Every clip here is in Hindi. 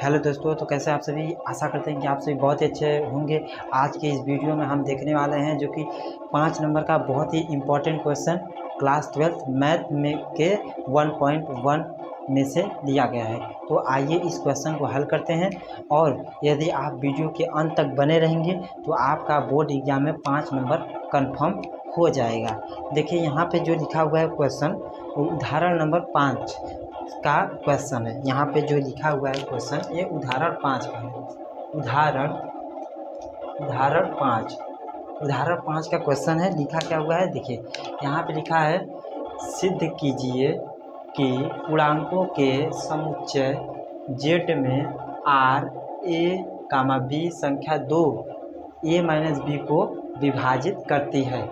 हेलो दोस्तों, तो कैसे आप सभी। आशा करते हैं कि आप सभी बहुत ही अच्छे होंगे। आज के इस वीडियो में हम देखने वाले हैं जो कि 5 नंबर का बहुत ही इम्पोर्टेंट क्वेश्चन क्लास 12 मैथ में के 1.1 में से लिया गया है। तो आइए इस क्वेश्चन को हल करते हैं, और यदि आप वीडियो के अंत तक बने रहेंगे तो आपका बोर्ड एग्जाम में 5 नंबर कन्फर्म हो जाएगा। देखिए यहाँ पे जो लिखा हुआ है क्वेश्चन, उदाहरण नंबर 5 का क्वेश्चन है। यहाँ पे जो लिखा हुआ है क्वेश्चन, ये उदाहरण 5 का है। उदाहरण 5 का क्वेश्चन है। लिखा क्या हुआ है, देखिए यहाँ पे लिखा है, सिद्ध कीजिए कि पूर्णांकों के समुच्चय जेड में आर ए कामा बी संख्या 2 a माइनस बी को विभाजित करती है।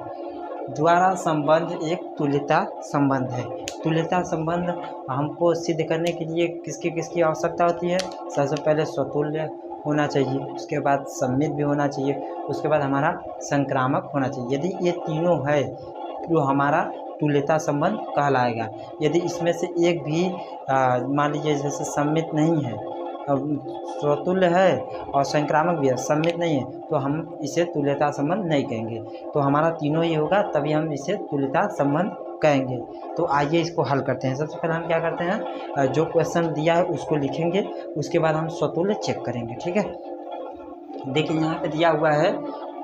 द्वारा संबंध एक तुल्यता संबंध है। तुल्यता संबंध हमको सिद्ध करने के लिए किसकी आवश्यकता होती है। सबसे पहले स्वतुल्य होना चाहिए, उसके बाद सममित भी होना चाहिए, उसके बाद हमारा संक्रामक होना चाहिए। यदि ये तीनों है तो हमारा तुल्यता संबंध कहलाएगा। यदि इसमें से एक भी मान लीजिए जैसे सममित नहीं है, स्वतुल्य है और संक्रामक भी है, सम्मित नहीं है, तो हम इसे तुल्यता संबंध नहीं कहेंगे। तो हमारा तीनों ही होगा तभी हम इसे तुल्यता संबंध कहेंगे। तो आइए इसको हल करते हैं। सबसे पहले हम क्या करते हैं, जो क्वेश्चन दिया है उसको लिखेंगे, उसके बाद हम स्वतुल्य चेक करेंगे। ठीक है, देखिए यहाँ पे दिया हुआ है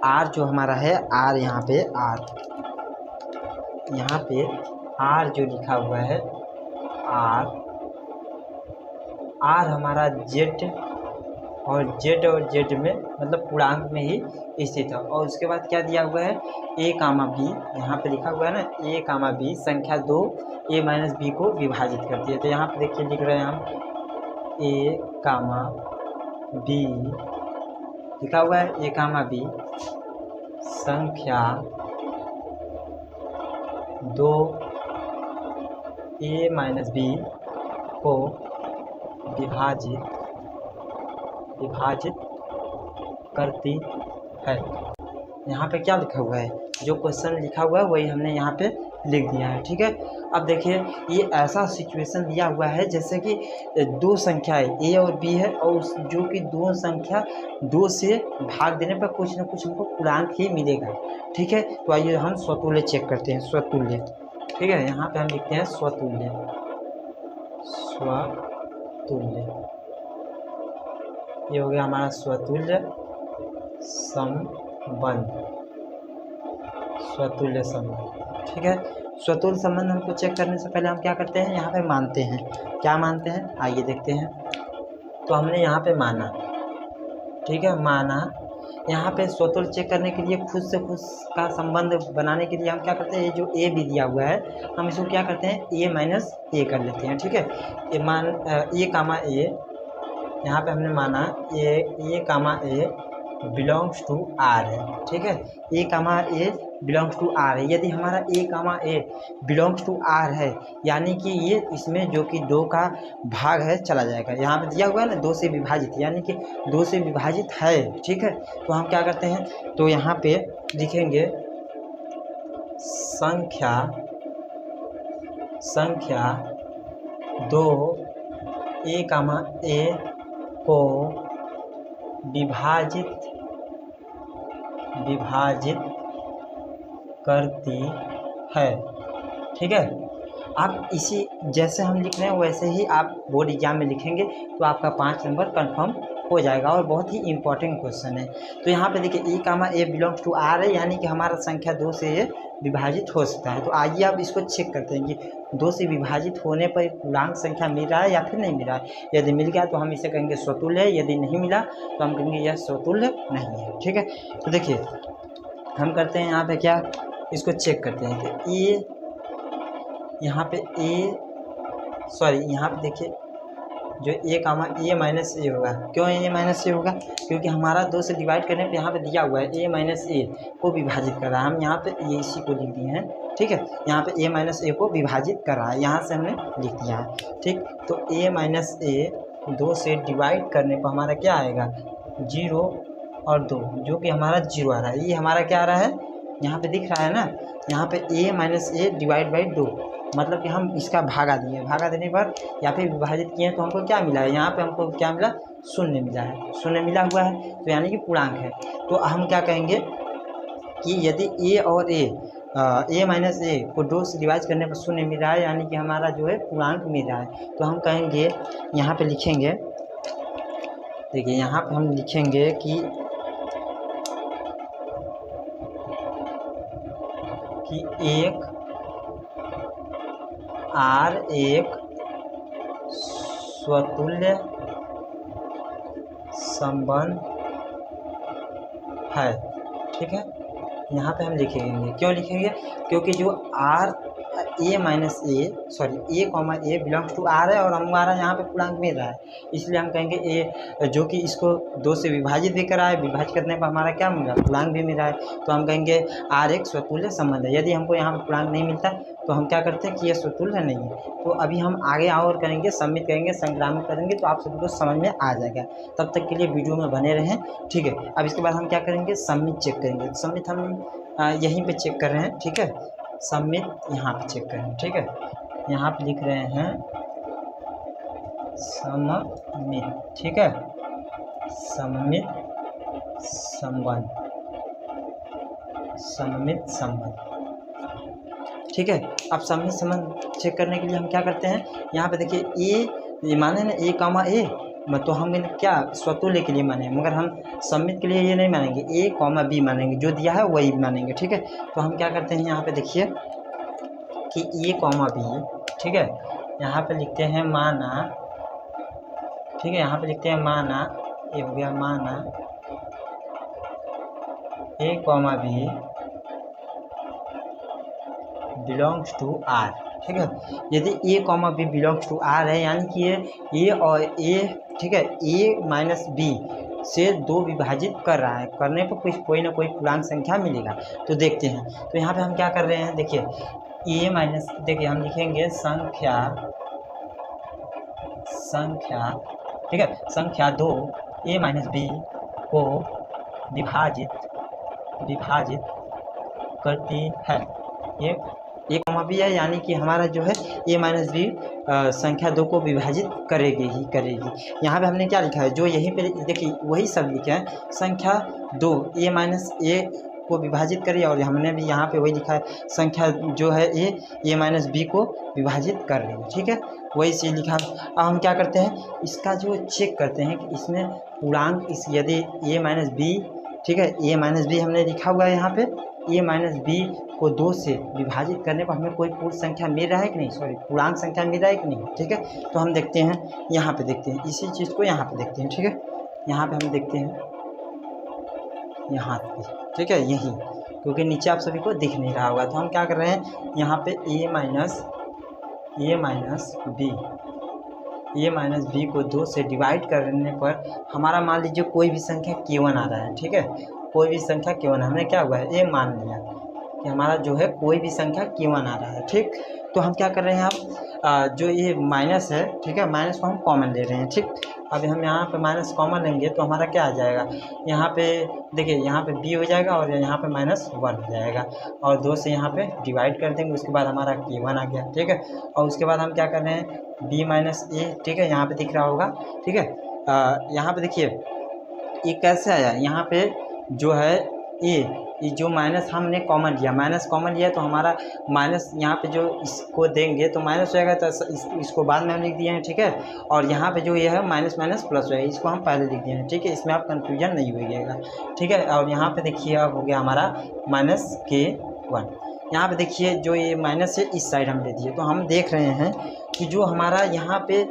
आर, जो हमारा है आर, यहाँ पे आर जो लिखा हुआ है आर हमारा जेड और जेड में मतलब पूर्णांक में ही स्थित है। और उसके बाद क्या दिया हुआ है, ए कामा बी, यहाँ पे लिखा हुआ है ना, ए कामा बी संख्या 2 a माइनस बी को विभाजित करती है। तो यहाँ पे देखिए लिख रहे हैं हम ए कामा बी, लिखा हुआ है ए कामा बी संख्या 2 a माइनस बी को विभाजित करती है। यहाँ पे क्या लिखा हुआ है, जो क्वेश्चन लिखा हुआ है वही हमने यहाँ पे लिख दिया है। ठीक है, अब देखिए ये ऐसा सिचुएशन दिया हुआ है जैसे कि दो संख्याएं ए और बी है, और जो कि दो संख्या 2 से भाग देने पर कुछ न कुछ हमको पूर्णांक ही मिलेगा। ठीक है, तो आइए हम स्वतुल्य चेक करते हैं। स्वतुल्य, ठीक है, यहाँ पे हम लिखते हैं स्वतुल्य। ये हो गया हमारा स्वतुल्य संबंध। ठीक है, स्वतुल्य संबंध हमको चेक करने से पहले हम क्या करते हैं, यहाँ पे मानते हैं। क्या मानते हैं, आइए देखते हैं। तो हमने यहाँ पे माना, ठीक है, माना। यहाँ पे स्वतुल्य चेक करने के लिए खुद से खुद का संबंध बनाने के लिए हम क्या करते हैं, ये जो ए भी दिया हुआ है हम इसको क्या करते हैं, ए माइनस ए कर लेते हैं। ठीक है, ए कामा ए, यहाँ पे हमने माना ए कामा ए बिलोंग्स टू आर है। ठीक है, ए कामा ए बिलोंग्स टू आर है। यदि हमारा ए कामा ए बिलोंग्स टू आर है, यानी कि ये इसमें जो कि 2 का भाग है चला जाएगा। यहाँ पे दिया हुआ है ना 2 से विभाजित, यानी कि 2 से विभाजित है। ठीक है, तो हम क्या करते हैं, तो यहाँ पे लिखेंगे संख्या 2 ए कामा ए को विभाजित करती है। ठीक है, आप इसी जैसे हम लिख रहे हैं वैसे ही आप बोर्ड एग्जाम में लिखेंगे तो आपका 5 नंबर कंफर्म हो जाएगा, और बहुत ही इम्पोर्टेंट क्वेश्चन है। तो यहाँ पे देखिए ए कामा ए बिलोंग्स टू आर है, यानी कि हमारा संख्या 2 से ये विभाजित हो सकता है। तो आइए आप इसको चेक करते हैं कि 2 से विभाजित होने पर पूर्णांक संख्या मिल रहा है या फिर नहीं मिल रहा है। यदि मिल गया तो हम इसे कहेंगे स्वतुल्य है, यदि नहीं मिला तो हम कहेंगे यह स्वतुल्य नहीं है। ठीक है, तो देखिए हम करते हैं यहाँ पे क्या, इसको चेक करते हैं कि ए, यहाँ पे यहाँ पे देखिए जो ए कामा ए माइनस ए होगा। क्यों ए माइनस ए होगा, क्योंकि हमारा 2 से डिवाइड करने पे यहाँ पे दिया हुआ है ए माइनस ए को विभाजित कर रहा है। हम यहाँ पे ये इसी को लिख दिए हैं। ठीक है, यहाँ पे ए माइनस ए को विभाजित कर रहा है, यहाँ से हमने लिख दिया है। ठीक, तो ए माइनस ए 2 से डिवाइड करने पर हमारा क्या आएगा, 0 और 2, जो कि हमारा 0 आ रहा है। ये हमारा क्या आ रहा है, यहाँ पे दिख रहा है ना, यहाँ पे ए माइनस ए डिवाइड बाई 2, मतलब कि हम इसका भागा दिए, भागा देने पर या फिर विभाजित किए तो हमको क्या मिला है, यहाँ पे हमको क्या मिला, शून्य मिला है, शून्य मिला हुआ है, तो यानी कि पूर्णांक है। तो हम क्या कहेंगे कि यदि ए और ए माइनस ए को 2 से डिवाइड करने पर शून्य मिल रहा है, यानी कि हमारा जो है पूर्णांक मिल रहा है, तो हम कहेंगे, यहाँ पे लिखेंगे, देखिए यहाँ पे हम लिखेंगे कि एक आर एक स्वतुल्य संबंध है, ठीक है। यहाँ पे हम लिखेंगे, क्यों लिखेंगे, क्योंकि जो R A minus A comma A belongs to R है और हमारा यहाँ पे पूर्णांक मिल रहा है, इसलिए हम कहेंगे ए जो कि इसको 2 से विभाजित भी करा है, विभाजित करने पर हमारा क्या मिल रहा है, पूर्णांक भी मिल रहा है, तो हम कहेंगे आर एक स्वतुल्य संबंध है। यदि हमको यहाँ पे पूर्णांक नहीं मिलता तो हम क्या करते हैं कि ये स्वतुल्य नहीं है। तो अभी हम आगे और करेंगे, सम्मित करेंगे, संक्रामित करेंगे, तो आप सभी को समझ में आ जाएगा। तब तक के लिए वीडियो में बने रहें, ठीक है। अब इसके बाद हम क्या करेंगे, सम्मित चेक करेंगे। सम्मित हम यहीं पे चेक कर रहे हैं, ठीक है, सम्मित यहाँ पे चेक करें, ठीक है। यहाँ पे लिख रहे हैं सम्मित, ठीक है, सम्मित संबंध, सम्मित संबंध, ठीक है। अब सम्मित संबंध चेक करने के लिए हम क्या करते हैं, यहाँ पे देखिए ये माने ना ए कामा ए, तो हम क्या स्वतुल्य के लिए माने, मगर हम सम्मित के लिए ये नहीं मानेंगे, ए कॉमा बी मानेंगे, जो दिया है वही मानेंगे, ठीक है। तो हम क्या करते हैं, यहाँ पे देखिए कि ए कॉमा बी, ठीक है, यहाँ पे लिखते हैं माना, ठीक है, यहाँ पे लिखते हैं माना, ये हो गया माना A comma B belongs to R, ठीक है। यदि A comma B belongs to R है, यानी कि ये ए और ए, ठीक है, ए माइनस बी से 2 विभाजित कर रहा है, करने पर कोई ना कोई पूर्णांक संख्या मिलेगा। तो देखते हैं, तो यहाँ पे हम क्या कर रहे हैं, देखिए ए माइनस, देखिए हम लिखेंगे संख्या, ठीक है, संख्या 2 ए माइनस बी को विभाजित करती है, ये ए कॉमा बी है, यानी कि हमारा जो है ए माइनस बी संख्या 2 को विभाजित करेगी ही करेगी। यहाँ पे हमने क्या लिखा है, जो यहीं पे देखिए वही सब लिखे हैं, संख्या 2 ए माइनस ए को विभाजित करिए, और हमने भी यहाँ पे वही लिखा है, संख्या जो है ए माइनस बी को विभाजित कर रही है, ठीक है, वही चीज़ लिखा। अब हम क्या करते हैं, इसका जो चेक करते हैं कि इसमें पूर्णांक, इस यदि ए माइनस बी, ठीक है, ए माइनस बी हमने लिखा हुआ है यहाँ पे, ए माइनस बी को 2 से विभाजित करने पर हमें कोई पूर्ण संख्या मिल रहा है कि नहीं, पूर्णांक संख्या मिल रहा है कि नहीं, ठीक है। तो हम देखते हैं, यहाँ पे देखते हैं, इसी चीज़ को यहाँ पे देखते हैं, ठीक है, यहाँ पे हम देखते हैं, यहाँ पे, ठीक है, यही, क्योंकि नीचे आप सभी को दिख नहीं रहा होगा। तो हम क्या कर रहे हैं, यहाँ पे ए माइनस बी को 2 से डिवाइड करने पर हमारा मान लीजिए कोई भी संख्या K1 आ रहा है, ठीक है, कोई भी संख्या K1, हमने क्या हुआ है, ए मान लिया कि हमारा जो है कोई भी संख्या K1 आ रहा है, ठीक। तो हम क्या कर रहे हैं, अब जो ये माइनस है, ठीक है, माइनस को हम कॉमन ले रहे हैं, ठीक। अब हम यहाँ पे माइनस कॉमन लेंगे तो हमारा क्या आ जाएगा, यहाँ पे देखिए, यहाँ पे b हो जाएगा और यहाँ पे -1 हो जाएगा, और 2 से यहाँ पे डिवाइड कर देंगे, उसके बाद हमारा K1 आ गया, ठीक है। और उसके बाद हम क्या कर रहे हैं, b माइनस ए, ठीक है, यहाँ पे दिख रहा होगा, ठीक है। यहाँ पे देखिए ये कैसे आया, यहाँ पे जो है ये जो माइनस हमने कॉमन लिया, माइनस कॉमन लिया तो हमारा माइनस यहाँ पे जो इसको देंगे तो माइनस हो जाएगा, तो इसको बाद में हम लिख दिए हैं, ठीक है। और यहाँ पे जो ये है माइनस माइनस प्लस है, इसको हम पहले लिख दिए हैं, ठीक है, इसमें आप कन्फ्यूजन नहीं होइएगा, ठीक है। और यहाँ पे देखिए अब हो गया हमारा -K1, यहाँ पे देखिए जो ये माइनस है इस साइड हम ले दिए, तो हम देख रहे हैं कि जो हमारा यहाँ पे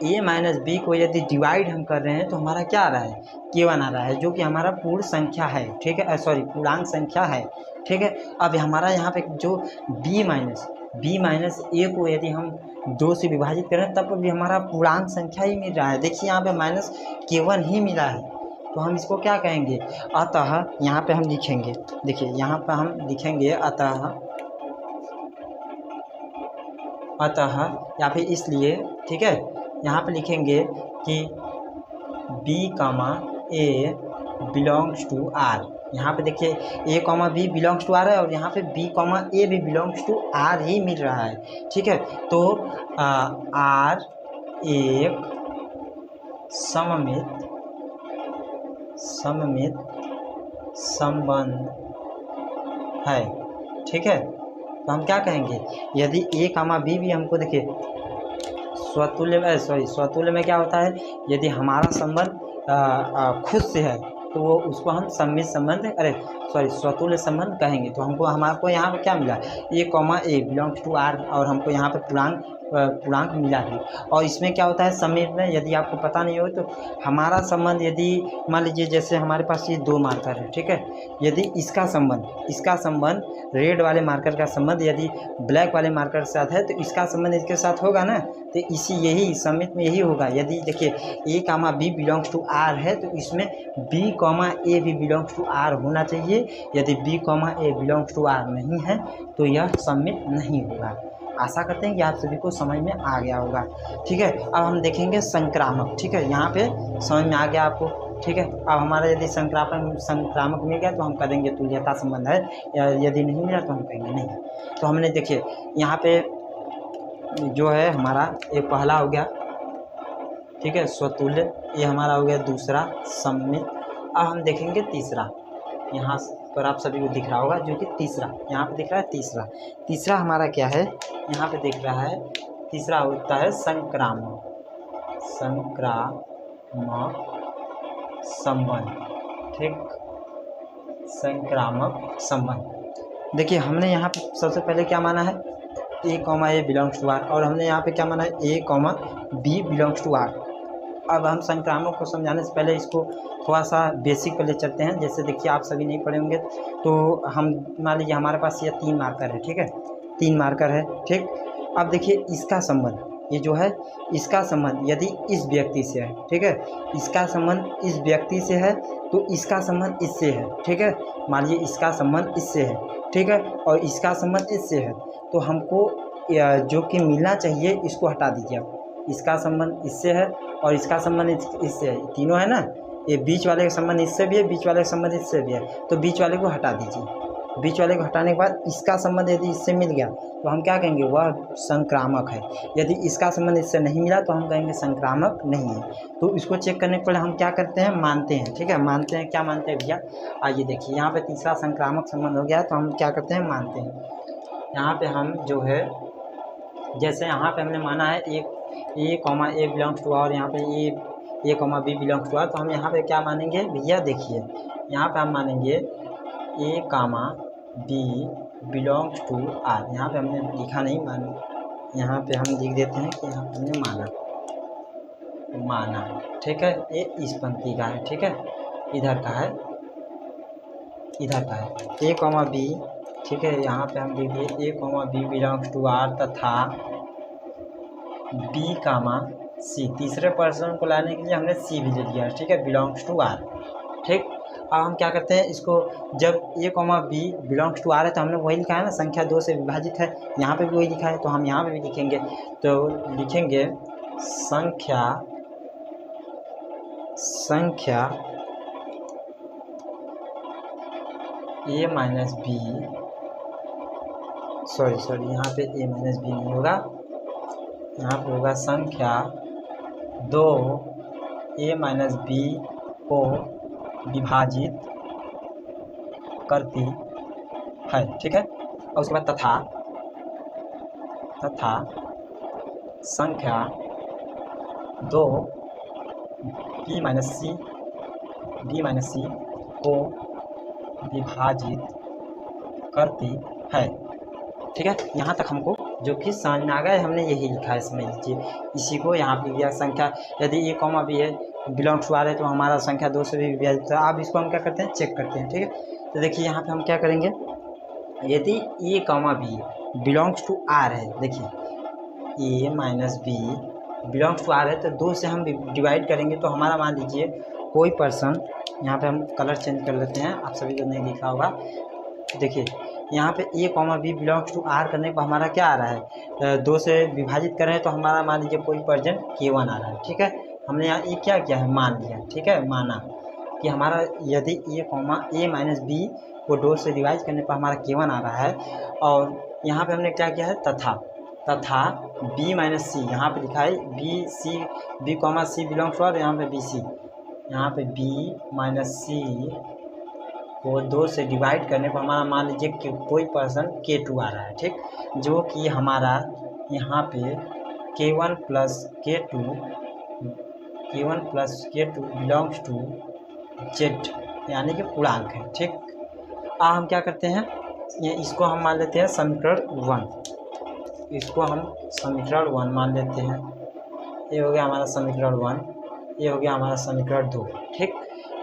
ए माइनस बी को यदि डिवाइड हम कर रहे हैं तो हमारा क्या आ रहा है, K1 आ रहा है, जो कि हमारा पूर्ण संख्या है, ठीक है, पूर्णांक संख्या है, ठीक है। अब हमारा यहाँ पे जो b माइनस ए को यदि हम 2 से विभाजित करें तब भी हमारा पूर्णांक संख्या ही मिल रहा है, देखिए यहाँ पे -K1 ही मिला है, तो हम इसको क्या कहेंगे, अतः यहाँ पे हम लिखेंगे, देखिए यहाँ पे हम लिखेंगे अतः या फिर इसलिए, ठीक है, यहाँ पे लिखेंगे कि b, A belongs to R, यहाँ पे देखिए A comma B belongs to R है और यहाँ पे बी कॉमा ए भी बिलोंग्स टू आर ही मिल रहा है। ठीक है, तो आर एक सममित संबंध है। ठीक है, तो हम क्या कहेंगे, यदि ए कामा बी भी हमको देखिए स्वतुल्य में क्या होता है, यदि हमारा संबंध खुद से है तो वो उसको हम सममित संबंध स्वतुल्य संबंध कहेंगे। तो हमको यहाँ पे क्या मिला, A comma A belongs to R और हमको यहाँ पे पूर्णांक मिला है। और इसमें क्या होता है सममित में, यदि आपको पता नहीं हो तो हमारा संबंध यदि मान लीजिए जैसे हमारे पास ये 2 मार्कर है। ठीक है, यदि इसका संबंध रेड वाले मार्कर का संबंध यदि ब्लैक वाले मार्कर के साथ है तो इसका संबंध इसके साथ होगा ना, तो यही सममित में यही होगा। यदि देखिए ए कामा बी बिलोंग्स टू आर है तो इसमें बी कॉमा ए भी बिलोंग्स टू आर होना चाहिए। यदि B comma A belongs to R नहीं है तो यह सममित नहीं होगा। आशा करते हैं कि आप सभी को समझ में आ गया होगा। ठीक है, अब हम देखेंगे संक्रामक। ठीक है, यहाँ पे समझ में आ गया आपको। ठीक है, अब हमारा यदि संक्रामक मिल गया तो हम कह देंगे तुल्यता संबंध है, या यदि नहीं मिला तो हम कहेंगे नहीं। तो हमने देखिए यहाँ पे जो है हमारा ये पहला हो गया। ठीक है, स्वतुल्य, ये हमारा हो गया दूसरा सममित। अब हम देखेंगे तीसरा, यहाँ पर आप सभी को दिख रहा होगा जो कि तीसरा यहाँ पे दिख रहा है। तीसरा हमारा क्या है, यहाँ पे दिख रहा है तीसरा होता है संक्रामक संबंध। ठीक, संक्रामक संबंध। देखिए हमने यहाँ पे सबसे पहले क्या माना है, A comma A belongs to R, और हमने यहाँ पे क्या माना है, A comma B belongs to R. अब हम संक्रामक को समझाने से पहले इसको थोड़ा सा बेसिक पे ले चलते हैं। जैसे देखिए आप सभी नहीं पढ़े होंगे तो हम मान लीजिए हमारे पास ये 3 मार्कर है। ठीक है, 3 मार्कर है। ठीक, अब देखिए इसका संबंध, ये जो है इसका संबंध यदि इस व्यक्ति से है। ठीक है, इसका संबंध इस व्यक्ति से है तो इसका संबंध इससे है। ठीक है, मान लीजिए इसका संबंध इससे है। ठीक है, और इसका संबंध इससे है, तो हमको जो कि मिलना चाहिए इसको हटा दीजिए आप। इसका संबंध इससे है और इसका संबंध इससे है, तीनों है ना, ये बीच वाले का संबंध इससे भी है, बीच वाले का संबंध इससे भी है, तो बीच वाले को हटा दीजिए। बीच वाले को हटाने के बाद इसका संबंध यदि इससे मिल गया तो हम क्या कहेंगे, वह संक्रामक है। यदि इसका संबंध इससे नहीं मिला तो हम कहेंगे संक्रामक नहीं है। तो इसको चेक करने के पहले हम क्या करते हैं, मानते हैं। ठीक है, मानते हैं, क्या मानते हैं भैया, आइए देखिए यहाँ पे तीसरा संक्रामक संबंध हो गया तो हम क्या करते हैं, मानते हैं। यहाँ पे हम जो है जैसे यहाँ पे हमने माना है A comma A belongs to R, यहाँ पे A comma B belongs to R, तो हम यहाँ पे क्या मानेंगे भैया, देखिए यहाँ पे हम मानेंगे ए कामा बी बिलोंग्स टू आर। यहाँ पे हमने लिखा नहीं यहाँ पे हम लिख देते हैं कि यहाँ पे हमने माना। ठीक है, ये इस पंक्ति का है। ठीक है, इधर का है ए कॉमा बी। ठीक है, यहाँ पे हम लिख दिए A comma B belongs to R तथा बी कामा सी। तीसरे पर्सन को लाने के लिए हमने सी भी ले लिया। ठीक है, बिलोंग्स टू आर। ठीक, अब हम क्या करते हैं, इसको जब A comma B belongs to R है तो हमने वही लिखा है ना, संख्या 2 से विभाजित है, यहाँ पे भी वही लिखा है, तो हम यहाँ पे भी लिखेंगे। तो लिखेंगे संख्या ए माइनस बी, सॉरी यहाँ पे ए माइनस बी नहीं होगा, यहाँ पे होगा संख्या 2 ए माइनस बी को विभाजित करती है। ठीक है, और उसके बाद तथा संख्या 2 बी माइनस सी को विभाजित करती है। ठीक है, यहाँ तक हमको जो कि समझ में आ गया, हमने यही लिखा है, समझ लीजिए। इसी को यहाँ पे दिया संख्या, यदि ए कॉमा बी है बिलोंग्स टू आर है तो हमारा संख्या 2 से भी विभाजित है। अब इसको हम क्या करते हैं, चेक करते हैं। ठीक है, तो देखिए यहाँ पे हम क्या करेंगे, यदि A comma B belongs to R है, देखिए A minus B belongs to R है तो 2 से हम डिवाइड करेंगे तो हमारा मान लीजिए कोई पर्सन, यहाँ पे हम कलर चेंज कर लेते हैं, आप सभी को नहीं दिखा होगा। देखिए यहाँ पे A comma B belongs to R करने पर हमारा क्या आ रहा है, 2 से विभाजित कर रहे हैं तो हमारा मान लीजिए कोई पर्सन K1 आ रहा है। ठीक है, हमने यहाँ ये क्या किया है, मान लिया। ठीक है, माना। कि हमारा यदि A comma A minus B को 2 से डिवाइड करने पर हमारा K1 आ रहा है, और यहाँ पे हमने क्या किया है तथा b माइनस सी, यहाँ पे लिखा है B comma C belongs to, और यहाँ पे बी सी, यहाँ पे b माइनस सी को 2 से डिवाइड करने पर हमारा मान लीजिए कि कोई पर्सन K2 आ रहा है, ठीक, जो कि हमारा यहाँ पे K1 plus K2 belongs to Z, यानी कि पूर्णांक है, ठीक। हम क्या करते हैं, ये इसको हम मान लेते हैं समीकरण 1, इसको हम समीकरण 1 मान लेते हैं। ये हो गया हमारा समीकरण 1, ये हो गया हमारा समीकरण 2, ठीक।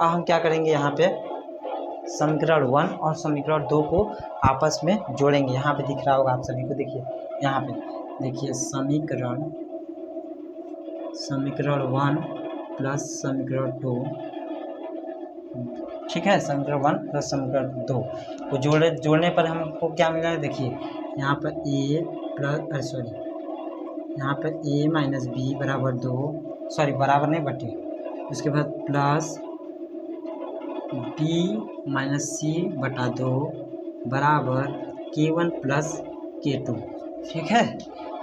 हम क्या करेंगे, यहाँ पे समीकरण 1 और समीकरण 2 को आपस में जोड़ेंगे। यहाँ पे दिख रहा होगा आप सभी को, देखिए यहाँ पे देखिए समीकरण 1 प्लस समीकरण 2, ठीक है, समीकरण 1 प्लस समीकरण 2 को जोड़ने पर हमको क्या मिला है, देखिए यहाँ पर यहाँ पर a माइनस बी बराबर 2, बराबर नहीं बटे, उसके बाद प्लस b माइनस सी बटा 2 बराबर K1 प्लस K2, ठीक है।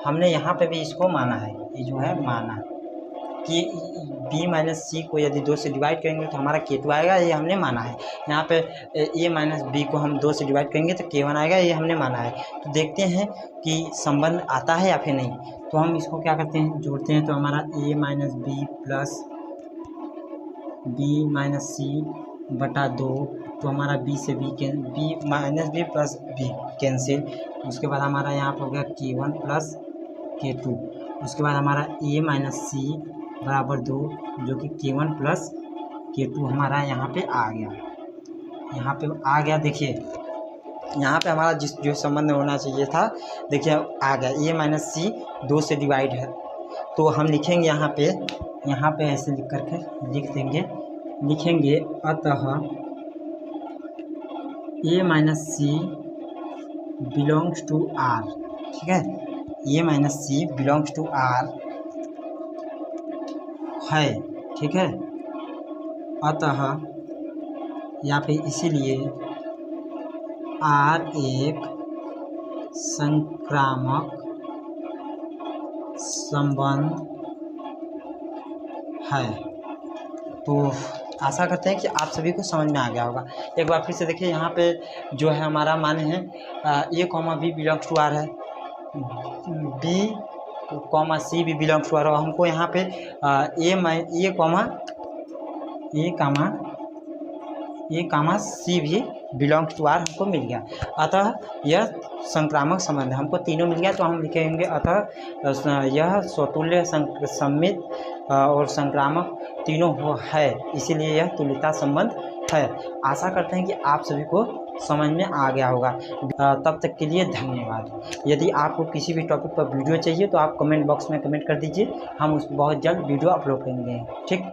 हमने यहाँ पे भी इसको माना है, ये जो है माना कि b माइनस सी को यदि 2 से डिवाइड करेंगे तो हमारा K2 आएगा, ये हमने माना है। यहाँ पे a माइनस बी को हम 2 से डिवाइड करेंगे तो K1 आएगा, ये हमने माना है। तो देखते हैं कि संबंध आता है या फिर नहीं। तो हम इसको क्या करते हैं, जोड़ते हैं, तो हमारा a minus B plus b minus C बटा 2, तो हमारा b से b minus B plus B cancel. उसके बाद हमारा यहाँ पर हो गया K1 प्लस K2, उसके बाद हमारा a माइनस सी बराबर 2, जो कि K1 प्लस K2 हमारा यहाँ पे आ गया। देखिए यहाँ पे हमारा जो संबंध होना चाहिए था, देखिए आ गया, a माइनस सी 2 से डिवाइड है, तो हम लिखेंगे यहाँ पे ऐसे लिख करके लिखेंगे अतः a minus C belongs to R, ठीक है, a minus C belongs to R है, ठीक है। अतः या फिर इसीलिए R एक संक्रामक संबंध है। तो आशा करते हैं कि आप सभी को समझ में आ गया होगा। एक बार फिर से देखिए, यहाँ पे जो है हमारा मान है a comma B belongs to R है, b कॉमा सी भी बिलोंग्स टू R, और हमको यहाँ पे a कॉमा सी भी बिलोंग्स टू R हमको मिल गया। अतः यह संक्रामक संबंध है, हमको तीनों मिल गया। तो हम लिखेंगे अतः यह स्वतुल्य सममित और संक्रामक तीनों है, इसीलिए यह तुल्यता संबंध है। आशा करते हैं कि आप सभी को समझ में आ गया होगा। तब तक के लिए धन्यवाद। यदि आपको किसी भी टॉपिक पर वीडियो चाहिए तो आप कमेंट बॉक्स में कमेंट कर दीजिए, हम उस बहुत जल्द वीडियो अपलोड करेंगे, ठीक।